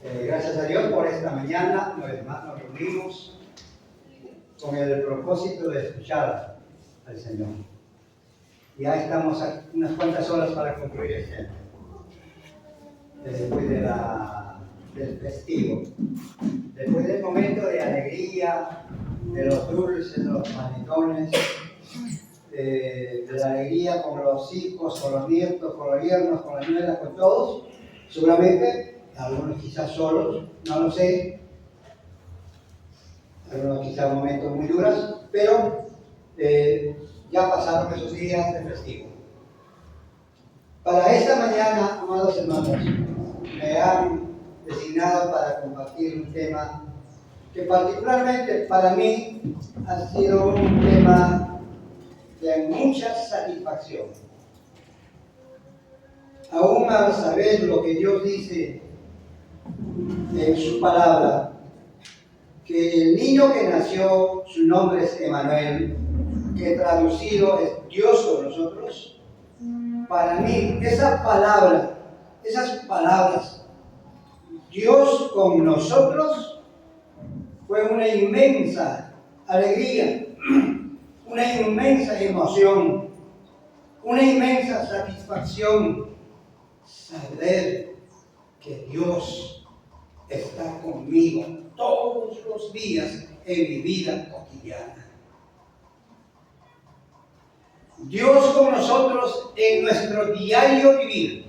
Gracias a Dios por esta mañana, una vez más nos reunimos con el propósito de escuchar al Señor. Ya estamos a unas cuantas horas para concluir este año, después del festivo, después del momento de alegría, de los dulces, de los panetones, de la alegría con los hijos, con los nietos, con los yernos, con las nueras, con todos. Seguramente, algunos quizás solos, no lo sé, algunos quizás momentos muy duros, pero ya pasaron esos días de festivo. Para esta mañana, amados hermanos, me han designado para compartir un tema que particularmente para mí ha sido un tema de mucha satisfacción. Aún al saber lo que Dios dice en su palabra, que el niño que nació, su nombre es Emmanuel, que traducido es Dios con nosotros. Para mí, esas palabras, Dios con nosotros, fue una inmensa alegría, una inmensa emoción, una inmensa satisfacción, saber que Dios está conmigo todos los días en mi vida cotidiana. Dios con nosotros en nuestro diario vivir.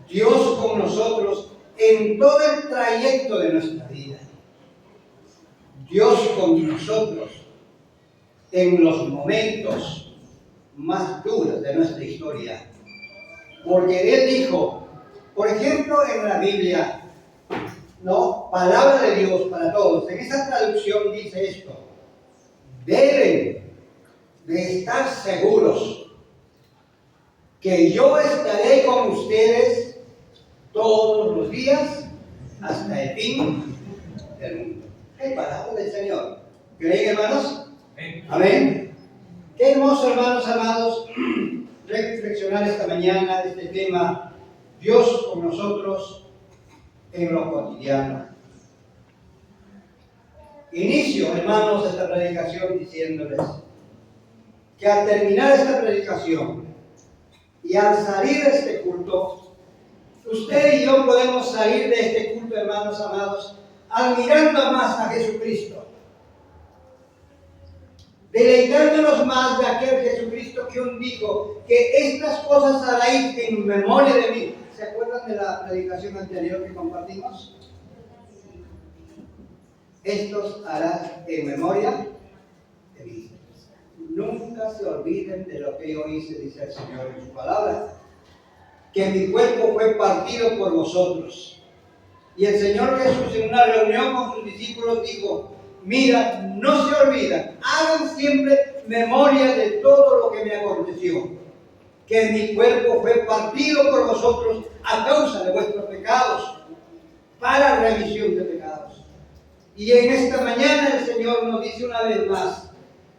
Dios con nosotros en todo el trayecto de nuestra vida. Dios con nosotros en los momentos más duros de nuestra historia. Porque Él dijo, por ejemplo, en la Biblia, ¿no? Palabra de Dios para todos. En esa traducción dice esto: deben de estar seguros que yo estaré con ustedes todos los días hasta el fin del mundo. ¡Qué palabra del Señor! ¿Creen, hermanos? Amén. Qué hermoso, hermanos amados, reflexionar esta mañana de este tema, Dios con nosotros en lo cotidiano. Inicio, hermanos, esta predicación diciéndoles que al terminar esta predicación y al salir de este culto, usted y yo podemos salir de este culto, hermanos amados, admirando más a Jesucristo, deleitándonos más de aquel Jesucristo que un dijo que estas cosas haréis en memoria de mí. ¿Se acuerdan de la predicación anterior que compartimos? Estos harás en memoria de mí. Nunca se olviden de lo que yo hice, dice el Señor en su palabra, que mi cuerpo fue partido por vosotros. Y el Señor Jesús en una reunión con sus discípulos dijo: mira, no se olvidan, hagan siempre memoria de todo lo que me aconteció, que mi cuerpo fue partido por vosotros a causa de vuestros pecados, para remisión de pecados. Y en esta mañana el Señor nos dice una vez más,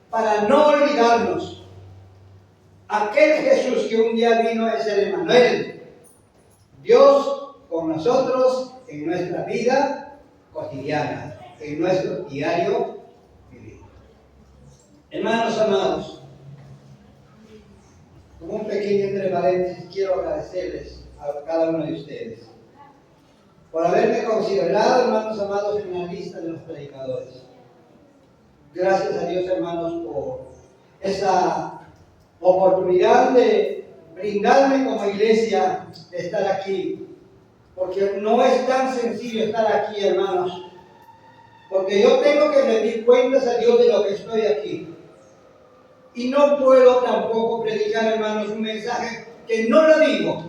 para no olvidarnos, aquel Jesús que un día vino es el Emmanuel, Dios con nosotros en nuestra vida cotidiana, en nuestro diario vivir. Hermanos amados, como un pequeño entre paréntesis, quiero agradecerles a cada uno de ustedes por haberme considerado, hermanos amados, en la lista de los predicadores. Gracias a Dios, hermanos, por esa oportunidad de brindarme como iglesia de estar aquí, porque no es tan sencillo estar aquí, hermanos, porque yo tengo que rendir cuentas a Dios de lo que estoy aquí, y no puedo tampoco predicar, hermanos, un mensaje que no lo digo,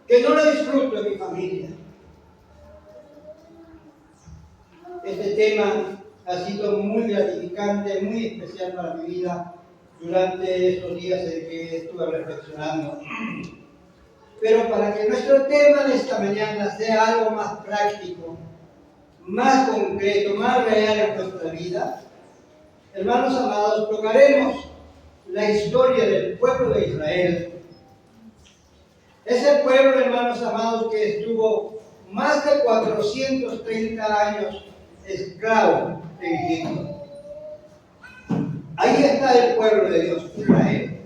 que no lo disfruto en mi familia. Este tema ha sido muy gratificante, muy especial para mi vida durante estos días en que estuve reflexionando. Pero para que nuestro tema de esta mañana sea algo más práctico, más concreto, más real en nuestra vida, hermanos amados, tocaremos la historia del pueblo de Israel Ese pueblo, hermanos amados, que estuvo más de 430 años esclavo en Egipto. Ahí está el pueblo de Dios, Israel.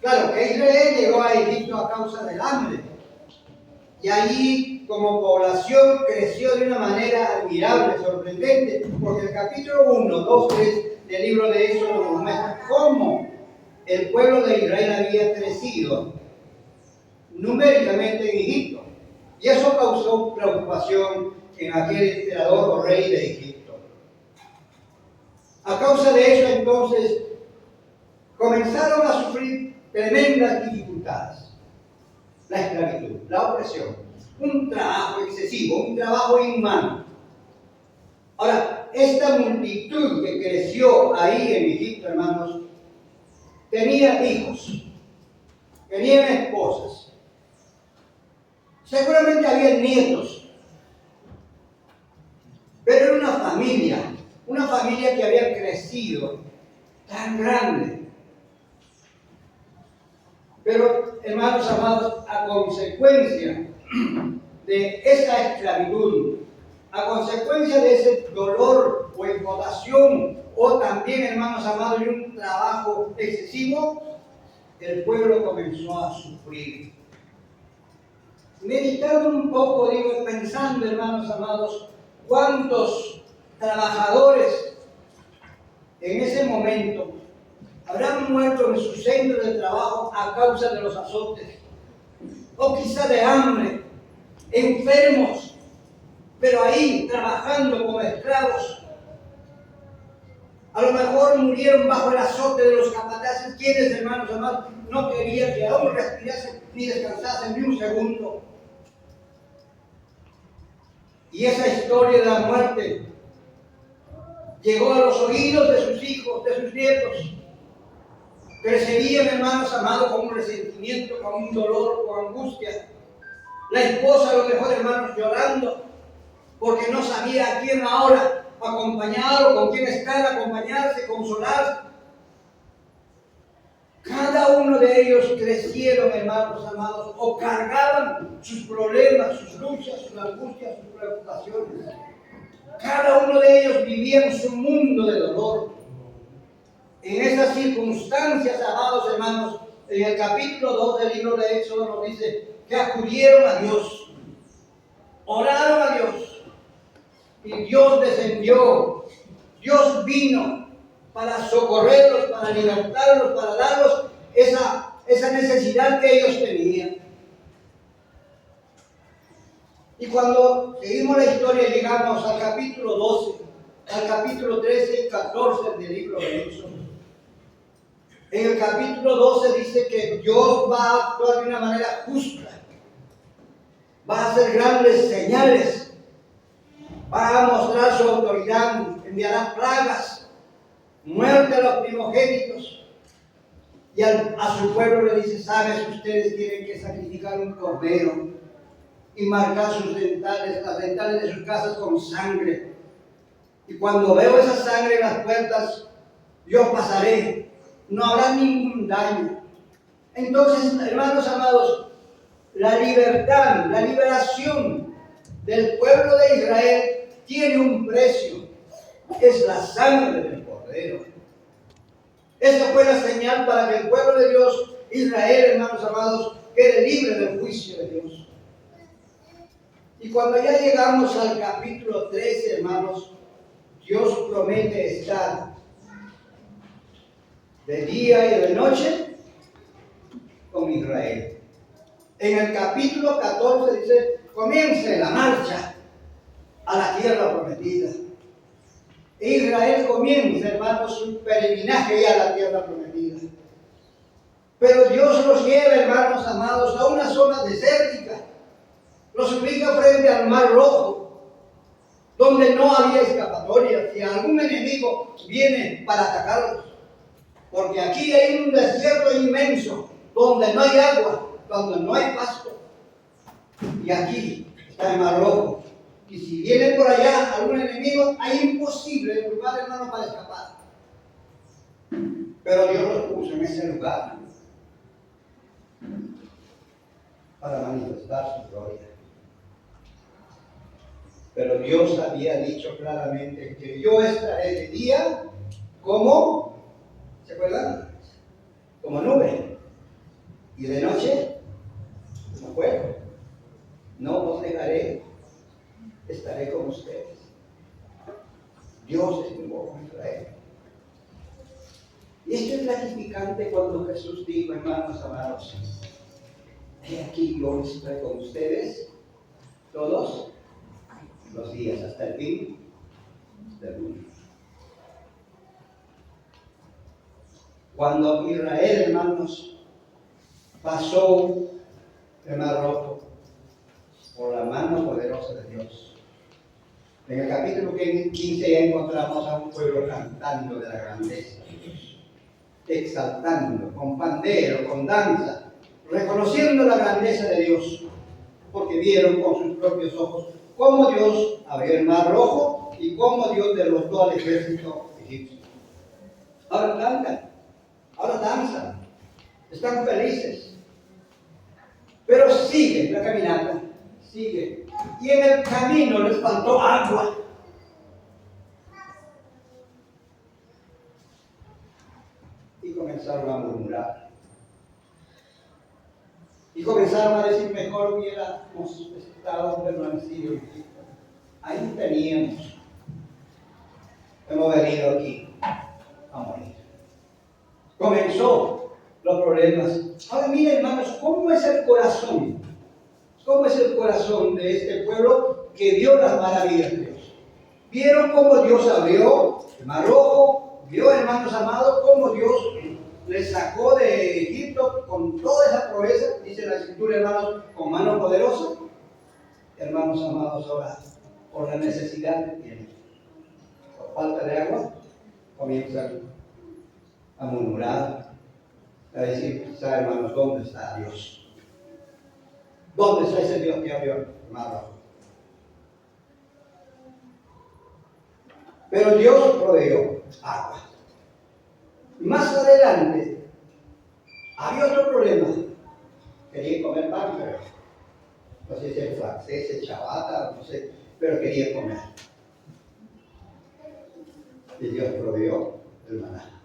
Claro que Israel llegó a Egipto a causa del hambre. Y allí, como población, creció de una manera admirable, sorprendente, porque el capítulo 1, 2, 3 del libro de Éxodo nos muestra cómo el pueblo de Israel había crecido numéricamente en Egipto. Y eso causó preocupación en aquel emperador o rey de Egipto. A causa de eso, entonces, comenzaron a sufrir tremendas dificultades. La esclavitud, la opresión, un trabajo excesivo, un trabajo inhumano. Ahora, esta multitud que creció ahí en Egipto, hermanos, tenía hijos, tenían esposas, seguramente había nietos, pero era una familia que había crecido tan grande. Pero, hermanos amados, a consecuencia de esa esclavitud, a consecuencia de ese dolor o explotación, o también, hermanos amados, de un trabajo excesivo, el pueblo comenzó a sufrir. Meditando un poco, digo, pensando, hermanos amados, cuántos trabajadores en ese momento habrán muerto en su centro de trabajo a causa de los azotes, o quizá de hambre, enfermos, pero ahí trabajando como esclavos. A lo mejor murieron bajo el azote de los capataces, quienes, hermanos amados, no querían que aún respirasen ni descansasen ni un segundo. Y esa historia de la muerte llegó a los oídos de sus hijos, de sus nietos. Crecerían, hermanos amados, con un resentimiento, con un dolor, con angustia. La esposa, a lo mejor, hermanos, llorando, porque no sabía a quién ahora acompañar o con quién estar, acompañarse, consolarse. Cada uno de ellos crecieron, hermanos amados, o cargaban sus problemas, sus luchas, sus angustias, sus preocupaciones. Cada uno de ellos vivía en su mundo de dolor. En esas circunstancias, amados hermanos, en el capítulo 2 del libro de Éxodo nos dice que acudieron a Dios, oraron a Dios, y Dios descendió, Dios vino para socorrerlos, para libertarlos, para darlos esa necesidad que ellos tenían. Y cuando seguimos la historia llegamos al capítulo 12, al capítulo 13 y 14 del libro de Éxodo. En el capítulo 12 dice que Dios va a actuar de una manera justa, va a hacer grandes señales, va a mostrar su autoridad, enviará plagas, muerte a los primogénitos. Y a su pueblo le dice: ¿sabes? Ustedes tienen que sacrificar un cordero y marcar sus dentales, las dentales de sus casas con sangre. Y cuando veo esa sangre en las puertas, yo pasaré. No habrá ningún daño. Entonces, hermanos amados, la libertad, la liberación del pueblo de Israel tiene un precio. Es la sangre del Cordero. Esa fue la señal para que el pueblo de Dios, Israel, hermanos amados, quede libre del juicio de Dios. Y cuando ya llegamos al capítulo 13, hermanos, Dios promete estar de día y de noche con Israel. En el capítulo 14 dice: comience la marcha a la tierra prometida. E Israel comienza, hermanos, su peregrinaje ya a la tierra prometida. Pero Dios los lleva, hermanos amados, a una zona desértica. Los ubica frente al Mar Rojo, donde no había escapatoria si algún enemigo viene para atacarlos. Porque aquí hay un desierto inmenso, donde no hay agua, donde no hay pasto. Y aquí está el Mar Rojo. Y si viene por allá algún enemigo, hay imposible lugar, hermano, para escapar. Pero Dios los puso en ese lugar. para manifestar su gloria. Pero Dios había dicho claramente que yo estaré de día como, ¿se acuerdan? Como nube. Y de noche, como fuego. No os dejaré, estaré con ustedes. Dios es mi voz en Israel. Y esto es gratificante cuando Jesús dijo, hermanos amados, he aquí yo estoy con ustedes todos los días hasta el fin del mundo. Cuando Israel, hermanos, pasó el Mar Rojo por la mano poderosa de Dios. En el capítulo 15 ya encontramos a un pueblo cantando de la grandeza de Dios, exaltando, con pandero, con danza, reconociendo la grandeza de Dios, porque vieron con sus propios ojos cómo Dios abrió el Mar Rojo y cómo Dios derrotó al ejército egipcio. Ahora cantan, ahora danzan, están felices, pero sigue la caminata, sigue. Y en el camino les faltó agua. Y comenzaron a murmurar. Y comenzaron a decir, mejor hubiéramos estado permanecido en Egipto. Ahí teníamos. Hemos venido aquí a morir. Comenzó los problemas. Ahora miren, hermanos, ¿cómo es el corazón? ¿Cómo es el corazón de este pueblo que vio las maravillas de Dios? Vieron cómo Dios abrió el Mar Rojo, vio, hermanos amados, cómo Dios les sacó de Egipto con toda esa proeza, dice la Escritura, hermanos, con mano poderosa. Hermanos amados, ahora, por la necesidad que tienen, por falta de agua, comienzan a murmurar, a decir, quizá, hermanos, ¿dónde está Dios? ¿Dónde está ese Dios que abrió el Mar Rojo? Pero Dios proveyó agua. Más adelante, había otro problema. Querían comer pan, pero no sé si es francés, es chabata, no sé, pero querían comer. Y Dios proveyó el maná.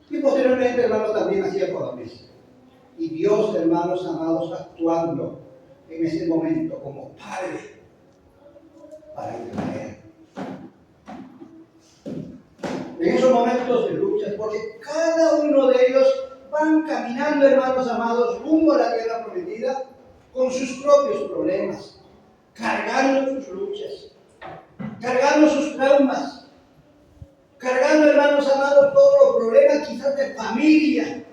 Y posteriormente, hermanos, también hacía codorniz. Y Dios, hermanos amados, actuando en ese momento como Padre para Israel. En esos momentos de lucha, porque cada uno de ellos van caminando, hermanos amados, rumbo a la tierra prometida con sus propios problemas, cargando sus luchas, cargando sus traumas, cargando, hermanos amados, todos los problemas quizás de familia,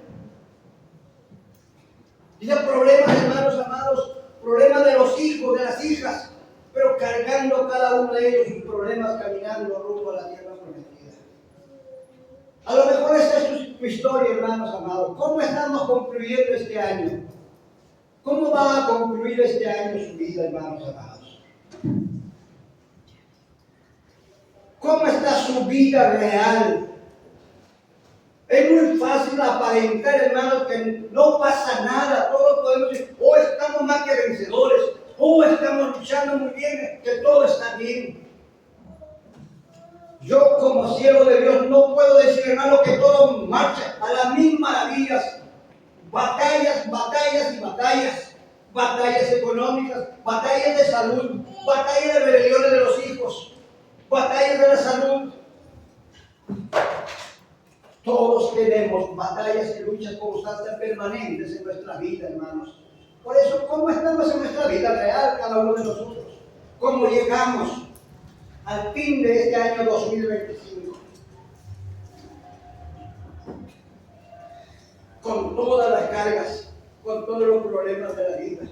quizás problemas, hermanos amados, problemas de los hijos, de las hijas, pero cargando cada uno de ellos sus problemas, caminando rumbo a la tierra prometida. A lo mejor esta es tu historia, hermanos amados. ¿Cómo estamos concluyendo este año? ¿Cómo va a concluir este año su vida, hermanos amados? ¿Cómo está su vida real? Es muy fácil aparentar, hermanos, que no pasa nada. Todos podemos decir, oh, estamos más que vencedores. Oh, estamos luchando muy bien, que todo está bien. Yo, como siervo de Dios, no puedo decir, hermano, que todo marcha a las mil maravillas. Batallas, batallas y batallas. Batallas económicas, batallas de salud, batallas de rebeliones de los hijos, batallas de la salud. Todos tenemos batallas y luchas constantes permanentes en nuestra vida, hermanos. Por eso, ¿cómo estamos en nuestra vida real cada uno de nosotros? ¿Cómo llegamos al fin de este año 2025? Con todas las cargas, con todos los problemas de la vida.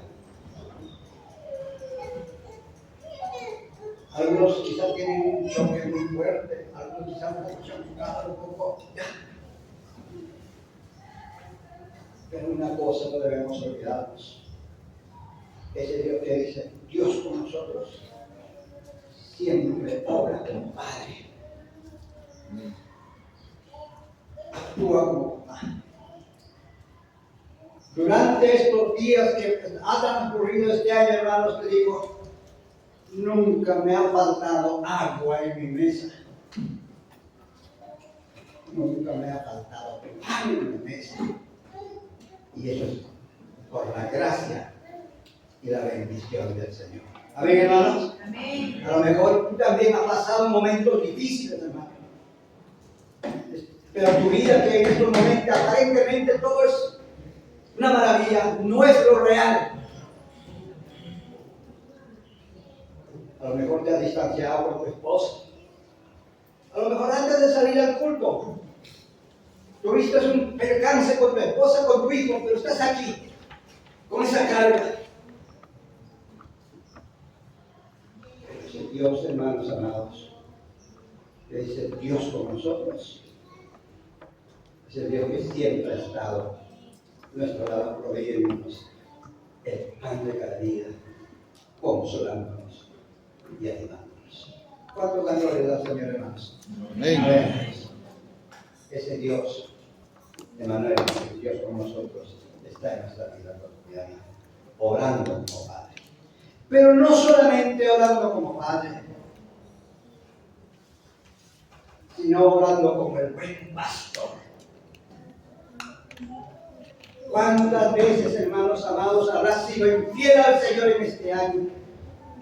Algunos quizás tienen un choque muy fuerte, algunos quizás han chocado un poco. Pero una cosa no debemos olvidarnos. Ese Dios que dice, Dios con nosotros, siempre obra como Padre. Actúa como Padre. Durante estos días que ha transcurrido este año, hermanos, te digo, nunca me ha faltado agua en mi mesa. Nunca me ha faltado pan en mi mesa. Y eso es por la gracia y la bendición del Señor. Amén, hermanos. Amén. A lo mejor tú también has pasado momentos difíciles, hermano. Pero tu vida, que en estos momentos aparentemente todo es una maravilla, no es lo real. A lo mejor te has distanciado con tu esposa. A lo mejor antes de salir al culto, tuviste un percance con tu esposa, con tu hijo, pero estás aquí, con esa carga. Pero ese Dios, hermanos amados, que dice Dios con nosotros, ese Dios que siempre ha estado a nuestro lado, proveyéndonos el pan de cada día, consolándonos y animándonos. ¿Cuánto ganó le da al Señor, hermanos? Amén. Ese Dios, Emmanuel, Dios con nosotros, está en nuestra vida cotidiana, orando como Padre. Pero no solamente orando como Padre, sino orando como el buen pastor. ¿Cuántas veces, hermanos amados, habrás sido infiel al Señor en este año?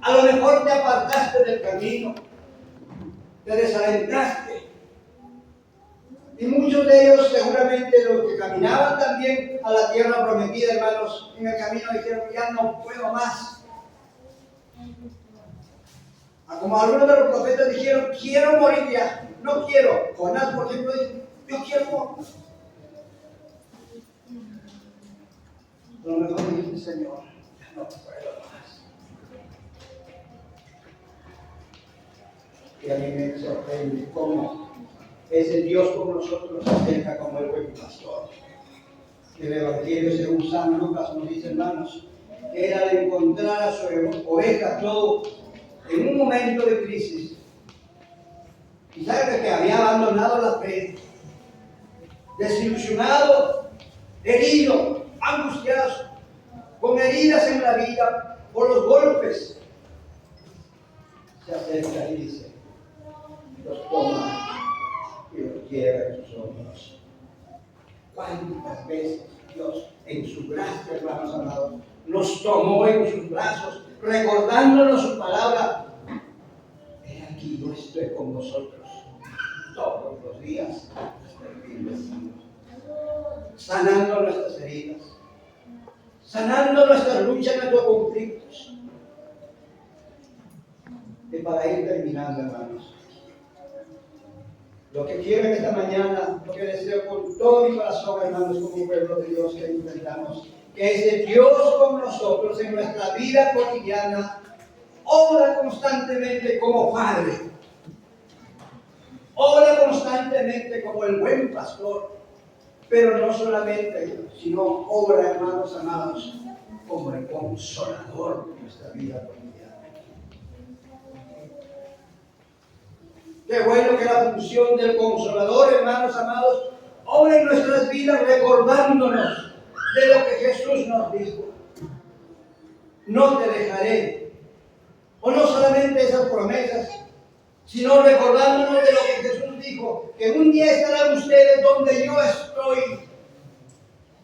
A lo mejor te apartaste del camino, te desalentaste. Y muchos de ellos, seguramente los que caminaban también a la tierra prometida, hermanos, en el camino dijeron, ya no puedo más. Como algunos de los profetas dijeron, quiero morir ya, no quiero. Jonás, por ejemplo, dice, yo quiero morir. A lo mejor dice, Señor, ya no puedo más. Y a mí me sorprende cómo ese Dios con nosotros nos acerca como el buen pastor. El Evangelio según San Lucas nos dice, hermanos, que él al encontrar a su oveja todo en un momento de crisis, quizás que había abandonado la fe, desilusionado, herido, angustiado, con heridas en la vida por los golpes, se acerca y dice, los toma y los lleva en sus hombros. ¿Cuántas veces Dios, en su gracia, hermanos amados, nos tomó en sus brazos, recordándonos su palabra? He aquí, yo estoy con vosotros todos los días hasta el fin del siglo, sanando nuestras heridas, sanando nuestras luchas, nuestros conflictos. Y para ir terminando, hermanos, lo que quiero en esta mañana, lo que deseo con todo mi corazón, hermanos, como pueblo de Dios, que intentamos, que ese Dios con nosotros en nuestra vida cotidiana obra constantemente como Padre, obra constantemente como el buen pastor, pero no solamente, sino obra, hermanos amados, como el consolador de nuestra vida cotidiana. Qué bueno que la función del consolador, hermanos amados, obra en nuestras vidas recordándonos de lo que Jesús nos dijo. No te dejaré. O no solamente esas promesas, sino recordándonos de lo que Jesús dijo, que un día estarán ustedes donde yo estoy,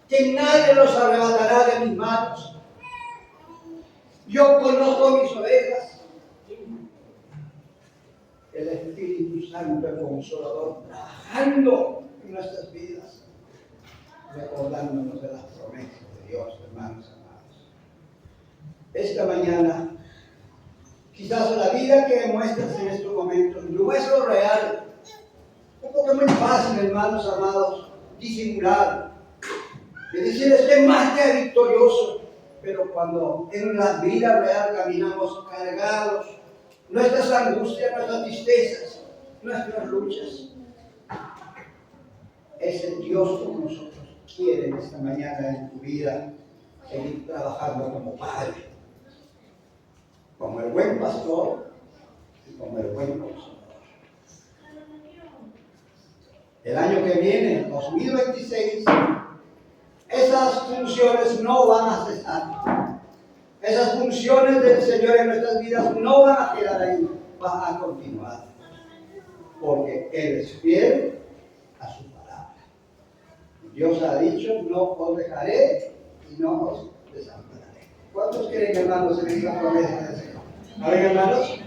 que nadie los arrebatará de mis manos. Yo conozco mis ovejas. El Espíritu Santo, el Consolador, trabajando en nuestras vidas, recordándonos de las promesas de Dios, hermanos amados. Esta mañana, quizás la vida que muestras en estos momentos no es lo real. Porque es muy fácil, hermanos amados, disimular. Y decirles que es más que victorioso. Pero cuando en la vida real caminamos cargados, nuestras angustias, nuestras tristezas, nuestras luchas, ese Dios con nosotros quiere en esta mañana en tu vida seguir trabajando como Padre, como el buen pastor y como el buen consolador. El año que viene, 2026, esas funciones no van a cesar. Esas funciones del Señor en nuestras vidas no van a quedar ahí, van a continuar. Porque Él es fiel a su palabra. Dios ha dicho, no os dejaré y no os desampararé. ¿Cuántos creen, hermanos, en esta promesa del Señor? ¿Amén, hermanos?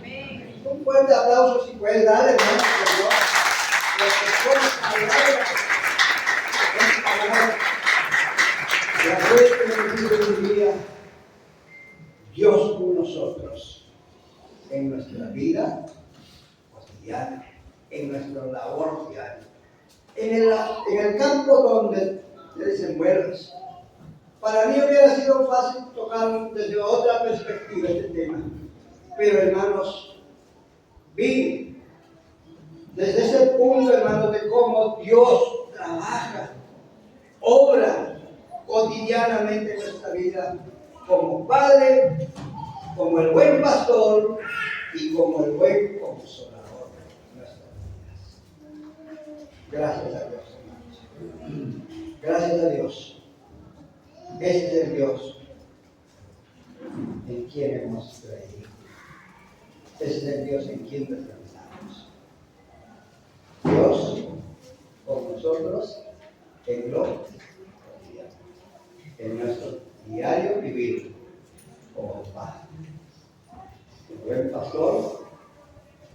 Un fuerte aplauso si puedes darle, hermanos, Señor. La suerte de día, Dios con nosotros en nuestra vida cotidiana, en nuestra labor diaria, en el campo donde te desenvuelves. Para mí hubiera sido fácil tocar desde otra perspectiva este tema, pero hermanos, vi desde ese punto, hermanos, de cómo Dios trabaja, obra cotidianamente en nuestra vida como Padre, como el buen pastor y como el buen consolador de nuestras vidas. Gracias a Dios, hermanos. Gracias a Dios. Este es el Dios en quien hemos creído. Ese es el Dios en quien descansamos. Dios con nosotros en lo cotidiano, en nuestro diario vivir como Padre, como buen pastor,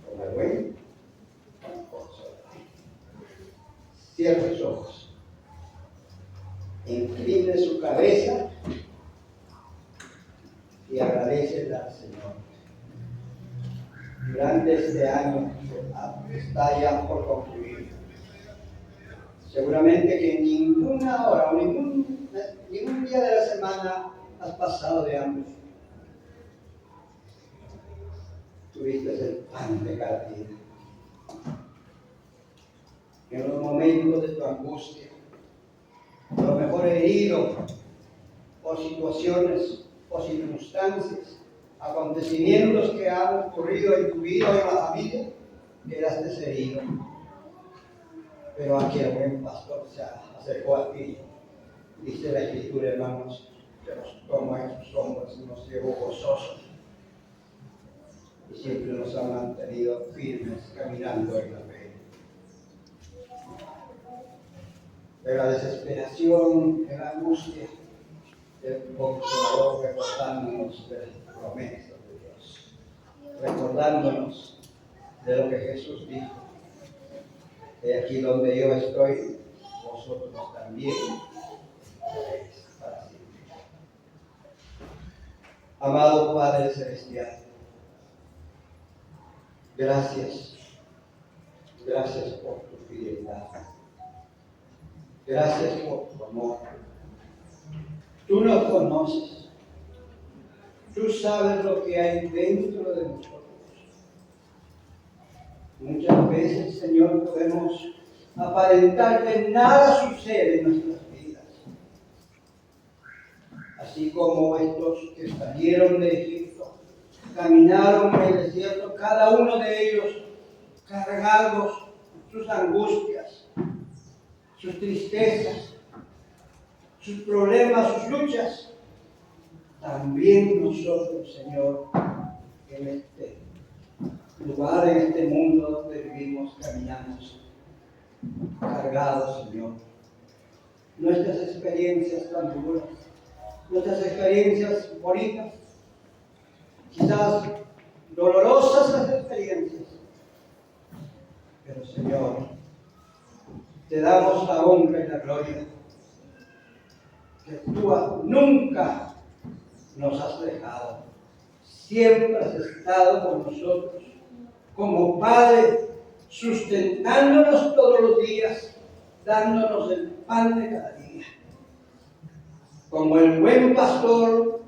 como el buen consolador. Cierre sus ojos, incline su cabeza y agradecele al Señor. Durante este año que está ya por concluir, seguramente que ninguna hora o ningún día de la semana has pasado de hambre. Tuviste el pan de cada día. En los momentos de tu angustia, a lo mejor herido por situaciones o circunstancias, acontecimientos que han ocurrido en tu vida o en la familia, quedaste herido. Pero aquí el buen pastor se acercó a ti. Dice la Escritura, hermanos, que nos tomó en sus hombros y nos llevó gozosos. Y siempre nos ha mantenido firmes, caminando en la fe. De la desesperación, de la angustia, el Consolador recordándonos de las promesas de Dios, recordándonos de lo que Jesús dijo. De aquí donde yo estoy, vosotros también estaréis para siempre. Amado Padre Celestial, gracias por tu fidelidad, gracias por tu amor. Tú nos conoces, tú sabes lo que hay dentro de nosotros. Muchas veces, Señor, podemos aparentar que nada sucede en nuestras vidas. Así como estos que salieron de Egipto, caminaron en el desierto, cada uno de ellos cargados sus angustias, sus tristezas, sus problemas, sus luchas. También nosotros, Señor, en este lugar, en este mundo donde vivimos, caminamos cargados, Señor. Nuestras experiencias tan duras, nuestras experiencias bonitas, quizás dolorosas las experiencias, pero Señor, te damos la honra y la gloria, que tú nunca nos has dejado, siempre has estado con nosotros, como Padre, sustentándonos todos los días, dándonos el pan de cada día. Como el buen pastor,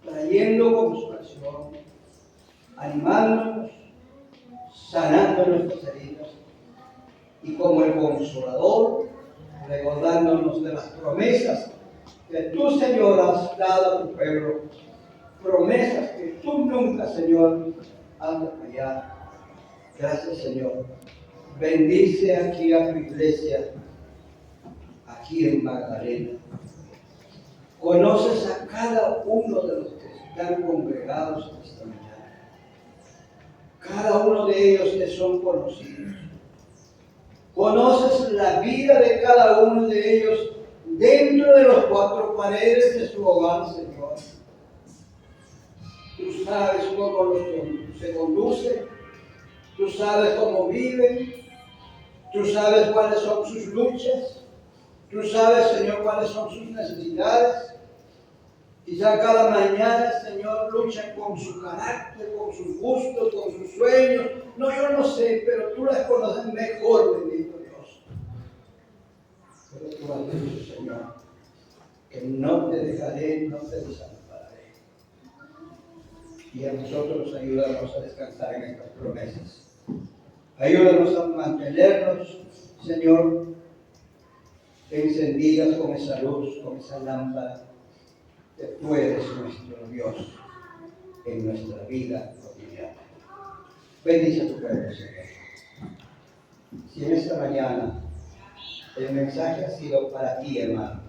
trayendo consolación, animándonos, sanando nuestras heridas. Y como el consolador, recordándonos de las promesas que tú, Señor, has dado a tu pueblo. Promesas que tú nunca, Señor, has de fallar. Gracias, Señor. Bendice aquí a tu iglesia, aquí en Magdalena. Conoces a cada uno de los que están congregados esta mañana. Cada uno de ellos te son conocidos. Conoces la vida de cada uno de ellos dentro de los cuatro paredes de su hogar, Señor. Tú sabes cómo se conducen, tú sabes cómo viven, tú sabes cuáles son sus luchas, tú sabes, Señor, cuáles son sus necesidades. Quizá cada mañana, Señor, luchan con su carácter, con sus gustos, con sus sueños. No, yo no sé, pero tú las conoces mejor, bendito Dios. Pero tú has dicho, Señor, que no te dejaré, no te desampararé. Y a nosotros ayúdanos a descansar en estas promesas. Ayúdanos a mantenernos, Señor, encendidas con esa luz, con esa lámpara. Que tú eres nuestro Dios en nuestra vida cotidiana. Bendice a tu pueblo, Señor. Si en esta mañana el mensaje ha sido para ti, hermano,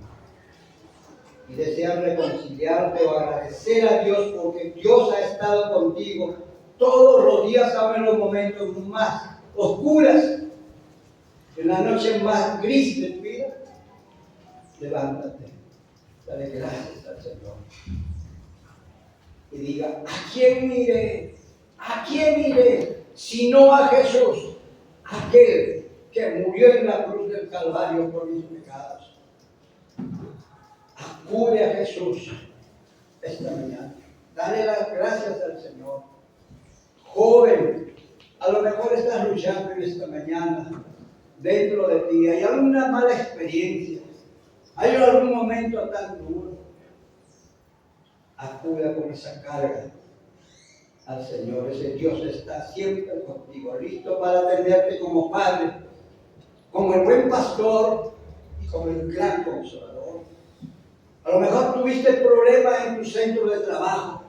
y deseas reconciliarte o agradecer a Dios porque Dios ha estado contigo todos los días, aún en los momentos más oscuros, en la noche más gris de tu vida, levántate, dale gracias al Señor y diga: ¿a quién iré? ¿A quién iré? Si no a Jesús, aquel que murió en la cruz del Calvario por mis pecados. Acude a Jesús esta mañana. Dale las gracias al Señor. Joven, a lo mejor estás luchando en esta mañana dentro de ti. Hay alguna mala experiencia. Hay algún momento tan duro. Acuda con esa carga al Señor. Ese Dios está siempre contigo, listo para atenderte como Padre, como el buen pastor y como el gran consolador. A lo mejor tuviste problemas en tu centro de trabajo.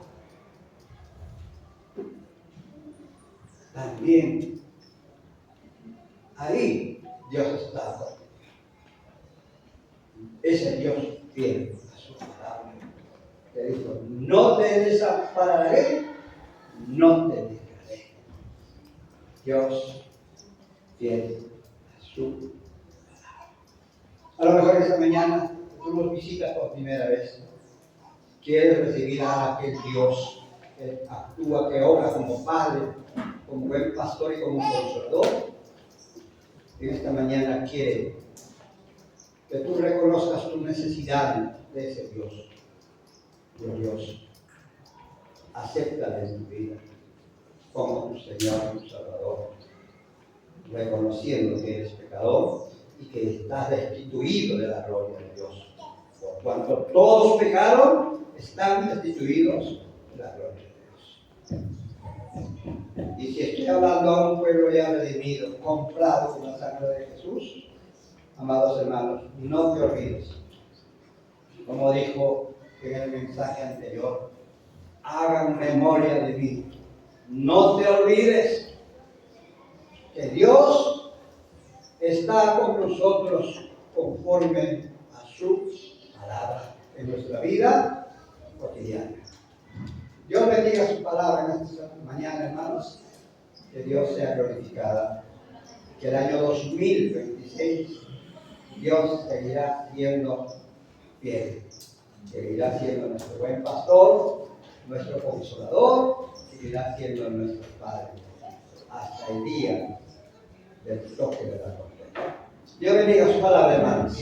También ahí Dios está contigo. Ese Dios fiel a su palabra. Te dijo: no te desampararé, no te dejaré. Dios fiel a su palabra. A lo mejor esta mañana tú nos visitas por primera vez. Quieres recibir a aquel Dios que actúa, que obra como Padre, como buen pastor y como consolador. En esta mañana quiere que tú reconozcas tu necesidad de ese Dios glorioso. Acéptale en tu vida como tu Señor y tu Salvador, reconociendo que eres pecador y que estás destituido de la gloria de Dios. Por cuanto todos pecaron, están destituidos de la gloria de Dios. Y si estoy hablando a un pueblo ya redimido, comprado con la sangre de Jesús, amados hermanos, no te olvides. Como dijo en el mensaje anterior, hagan memoria de mí. No te olvides que Dios está con nosotros conforme a su palabra en nuestra vida cotidiana. Dios bendiga su palabra en esta mañana, hermanos. Que Dios sea glorificada. Que el año 2026 Dios seguirá siendo fiel. Seguirá siendo nuestro buen pastor, nuestro consolador, seguirá siendo nuestro Padre hasta el día del toque de la trompeta. Dios bendiga su palabra, hermanos.